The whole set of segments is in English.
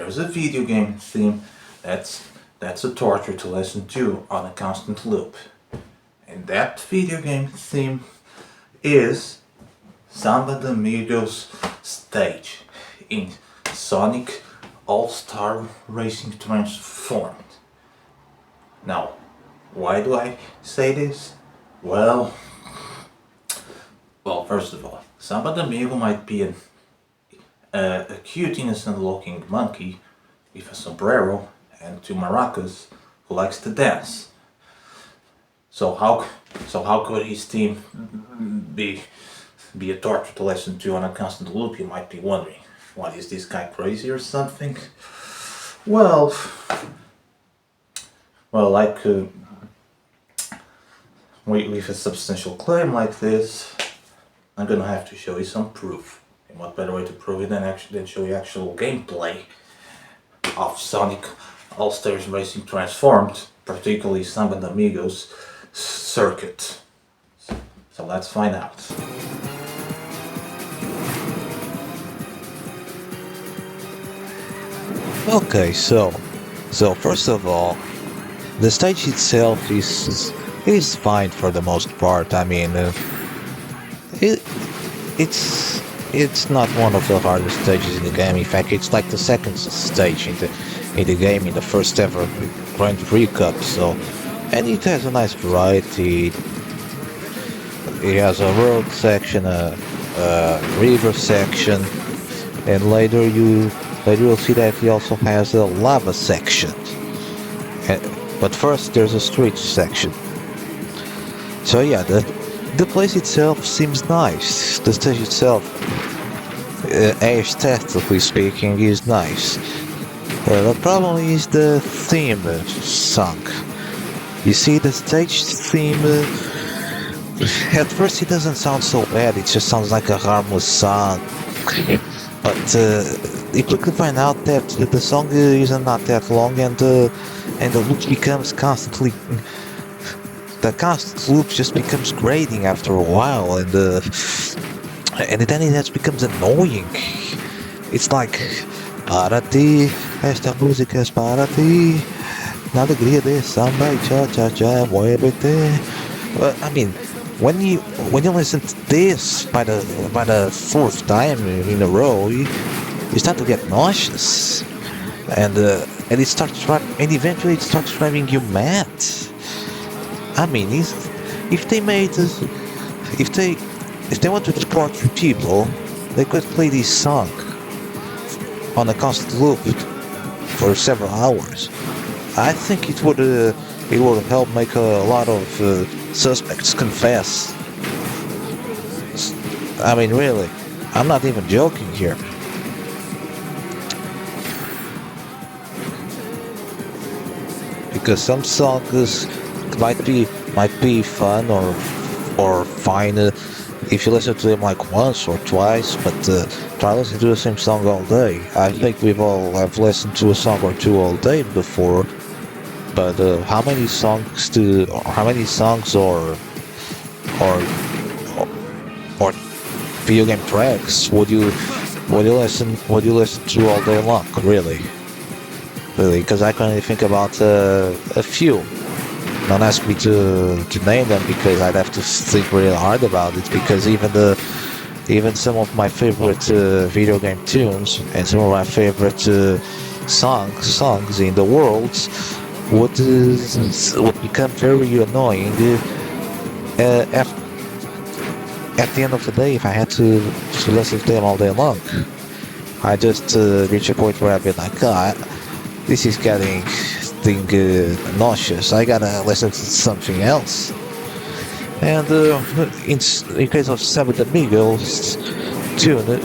there's a video game theme that's a torture to listen to on a constant loop. And that video game theme is Samba de Amigo's stage in Sonic All-Star Racing Transformed. Now, why do I say this? Well, first of all, Samba de Amigo might be a cute, innocent-looking monkey with a sombrero and two maracas who likes to dance. So how could his theme be a torture to listen to on a constant loop? You might be wondering, what, is this guy crazy or something? Well, like with a substantial claim like this, I'm gonna have to show you some proof. And what better way to prove it than show you actual gameplay of Sonic All-Stars Racing Transformed, particularly Samba de Amigos circuit. So let's find out. Okay, so first of all, the stage itself is fine for the most part. I mean, it's not one of the hardest stages in the game. In fact, it's like the second stage in the game, in the first ever Grand Prix Cup. So, and it has a nice variety. It has a road section, a river section, and later you'll see that it also has a lava section. But first, there's a street section. So yeah, the place itself seems nice. The stage itself, aesthetically speaking, is nice. The problem is the theme song. You see, the stage theme, at first it doesn't sound so bad, it just sounds like a harmless song. But you quickly find out that the song is not that long, and the loop becomes constantly... The constant loop just becomes grating after a while, and then it just becomes annoying. It's like, para ti, esta música es para ti, na alegría de samba y cha cha cha, muévete. I mean, when you listen to this by the fourth time in a row, you start to get nauseous, and eventually it starts driving you mad. I mean, if they want to torture people, they could play this song on a constant loop for several hours. I think it would help make a lot of suspects confess. I mean, really, I'm not even joking here. Because some songs might be fun or fine if you listen to them like once or twice, but try listening to the same song all day. I think we've all have listened to a song or two all day before, but how many songs or video game tracks would you listen to all day long? Really, because I can only think about a few. Don't ask me to name them, because I'd have to think really hard about it, because even some of my favorite video game tunes and some of my favorite songs in the world would become very annoying at the end of the day if I had to listen to them all day long. I just reach a point where I'd be like, this is getting nauseous. I gotta listen to something else. And in case of Samba de Amigo's tune,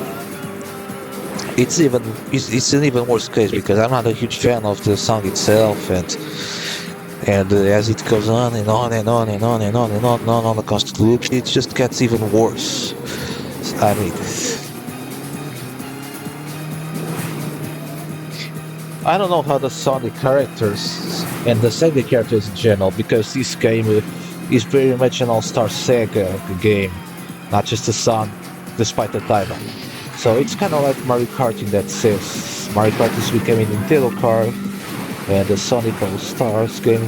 it's an even worse case, because I'm not a huge fan of the song itself, and as it goes on and on and on and on and on and on and on the constant loop, it just gets even worse. I mean, I don't know how the Sonic characters and the Sega characters in general, because this game is very much an all-star Sega game, not just a song, despite the title. So it's kind of like Mario Kart in that sense. Mario Kart is becoming Nintendo Kart, and the Sonic All Stars game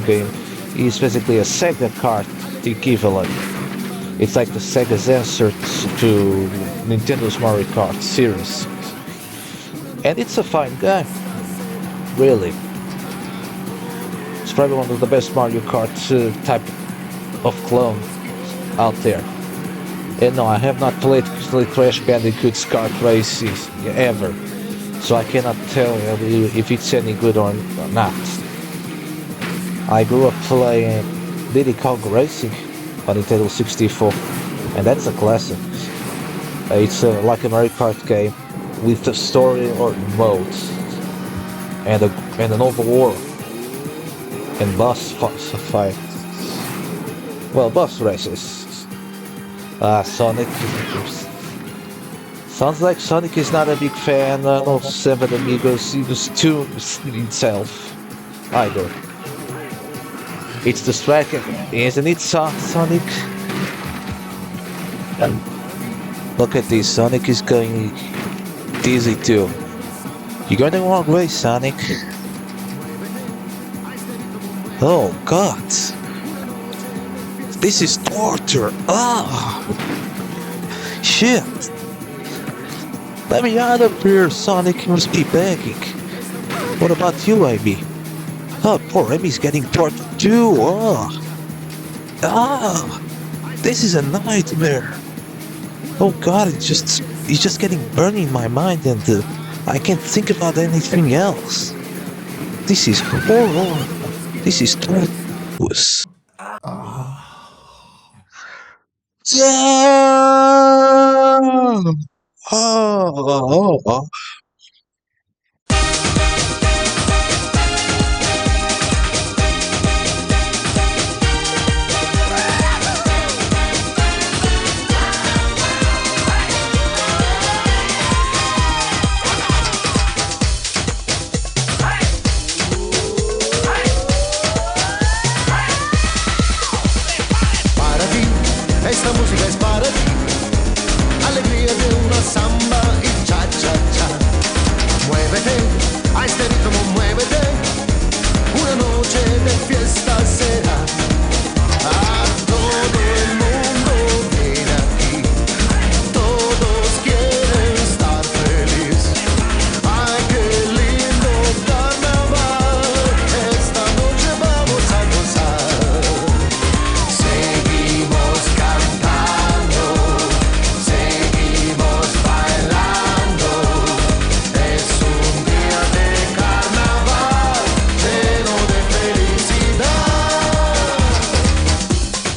is basically a Sega Kart equivalent. It's like the Sega's answer to Nintendo's Mario Kart series. And it's a fine game, really. It's probably one of the best Mario Kart type of clone out there. And no, I have not played Crash Bandicoot's kart races ever, so I cannot tell you if it's any good or not. I grew up playing Diddy Kong Racing on Nintendo 64, and that's a classic. It's like a Mario Kart game with a story or modes, and an overworld, and boss fights. Well, boss races. Sonic. Sounds like Sonic is not a big fan of Samba de Amigos itself either. It's distracting, isn't it, Sonic? Look at this, Sonic is going easy too. You're going the wrong way, Sonic. Oh God. This is torture. Shit. Let me out of here, Sonic. You must be begging. What about you, Amy? Oh, poor Amy's getting tortured too. This is a nightmare. Oh God, it's just getting burned in my mind, and I can't think about anything else. This is horror. This is torturous. Oh. Esta música es para ti, alegría de una samba y cha cha cha. Muévete a este ritmo.